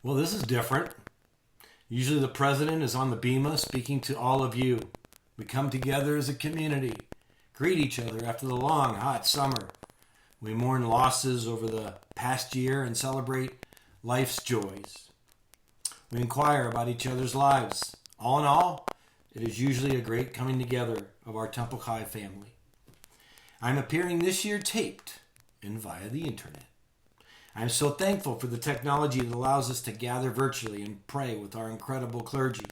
Well, this is different. Usually the president is on the bema speaking to all of you. We come together as a community, greet each other after the long, hot summer. We mourn losses over the past year and celebrate life's joys. We inquire about each other's lives. All in all, it is usually a great coming together of our Temple High family. I'm appearing this year taped and via the internet. I'm so thankful for the technology that allows us to gather virtually and pray with our incredible clergy.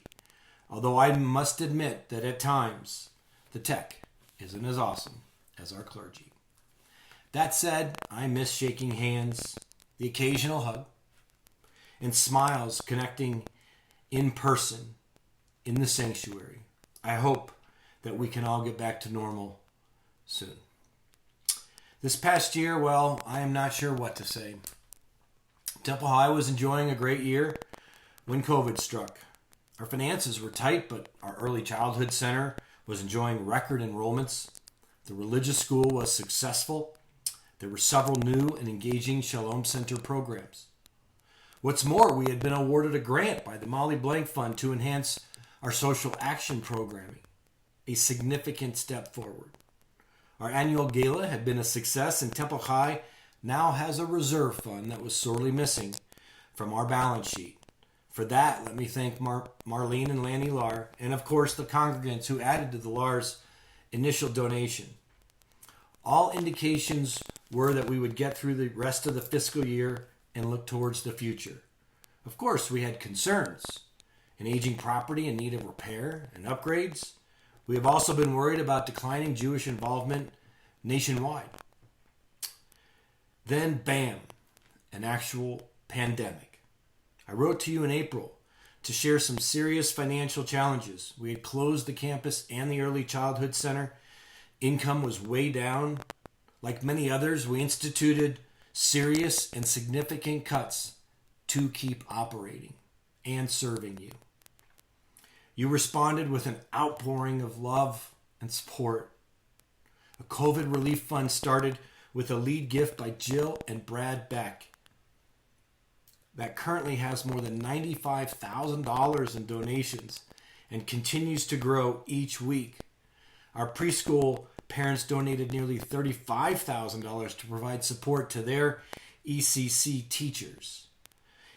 Although I must admit that at times, the tech isn't as awesome as our clergy. That said, I miss shaking hands, the occasional hug, and smiles connecting in person in the sanctuary. I hope that we can all get back to normal soon. This past year, well, I am not sure what to say. Temple High was enjoying a great year when COVID struck. Our finances were tight, but our early childhood center was enjoying record enrollments. The religious school was successful. There were several new and engaging Shalom Center programs. What's more, we had been awarded a grant by the Molly Blank Fund to enhance our social action programming, a significant step forward. Our annual gala had been a success, and Temple High now has a reserve fund that was sorely missing from our balance sheet. For that, let me thank Marlene and Lanny Lar, and of course the congregants who added to the Lar's initial donation. All indications were that we would get through the rest of the fiscal year and look towards the future. Of course, we had concerns. An aging property in need of repair and upgrades. We have also been worried about declining Jewish involvement nationwide. Then, bam, an actual pandemic. I wrote to you in April to share some serious financial challenges. We had closed the campus and the early childhood center. Income was way down. Like many others, we instituted serious and significant cuts to keep operating and serving you. You responded with an outpouring of love and support. A COVID relief fund started with a lead gift by Jill and Brad Beck that currently has more than $95,000 in donations and continues to grow each week. Our preschool parents donated nearly $35,000 to provide support to their ECC teachers.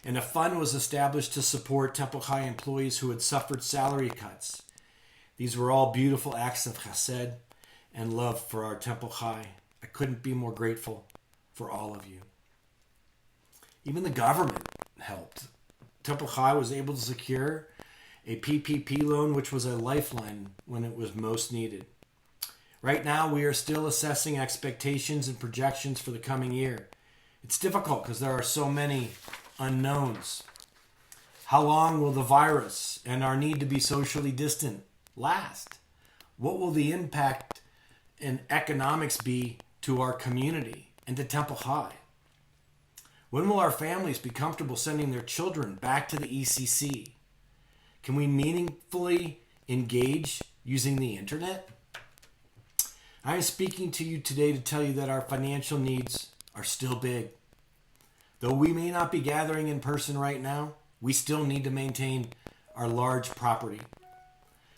And a fund was established to support Temple High employees who had suffered salary cuts. These were all beautiful acts of chesed and love for our Temple High. I couldn't be more grateful for all of you. Even the government helped. Temple High was able to secure a PPP loan, which was a lifeline when it was most needed. Right now, we are still assessing expectations and projections for the coming year. It's difficult because there are so many unknowns. How long will the virus and our need to be socially distant last? What will the impact in economics be to our community and to Temple High? When will our families be comfortable sending their children back to the ECC? Can we meaningfully engage using the internet? I am speaking to you today to tell you that our financial needs are still big. Though we may not be gathering in person right now, we still need to maintain our large property.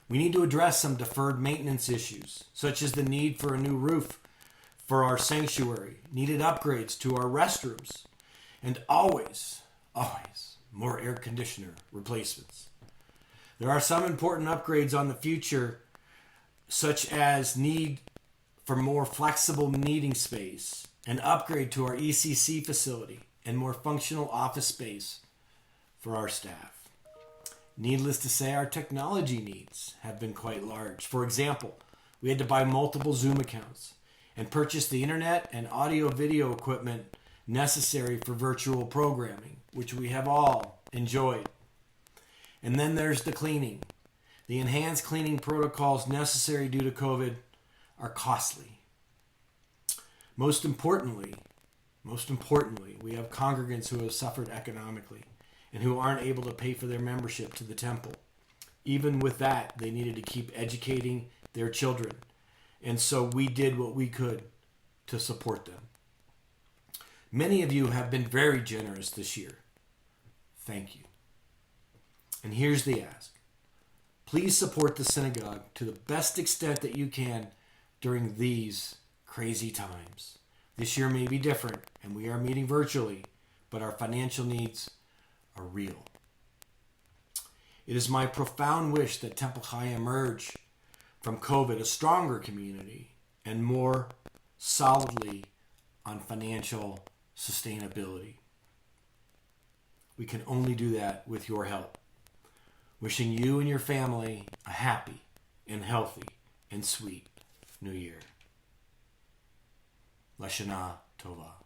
We need to address some deferred maintenance issues, such as the need for a new roof for our sanctuary, needed upgrades to our restrooms, and always more air conditioner replacements. There are some important upgrades on the future, such as need for more flexible meeting space, an upgrade to our ECC facility, and more functional office space for our staff. Needless to say, our technology needs have been quite large. For example, we had to buy multiple Zoom accounts and purchase the internet and audio-video equipment necessary for virtual programming, which we have all enjoyed. And then there's the cleaning. The enhanced cleaning protocols necessary due to COVID are costly. Most importantly, we have congregants who have suffered economically and who aren't able to pay for their membership to the temple. Even with that, they needed to keep educating their children. And so we did what we could to support them. Many of you have been very generous this year. Thank you. And here's the ask. Please support the synagogue to the best extent that you can during these crazy times. This year may be different, and we are meeting virtually, but our financial needs are real. It is my profound wish that Temple Chai emerge from COVID a stronger community and more solidly on financial sustainability. We can only do that with your help. Wishing you and your family a happy and healthy and sweet New Year. Lashana Tova.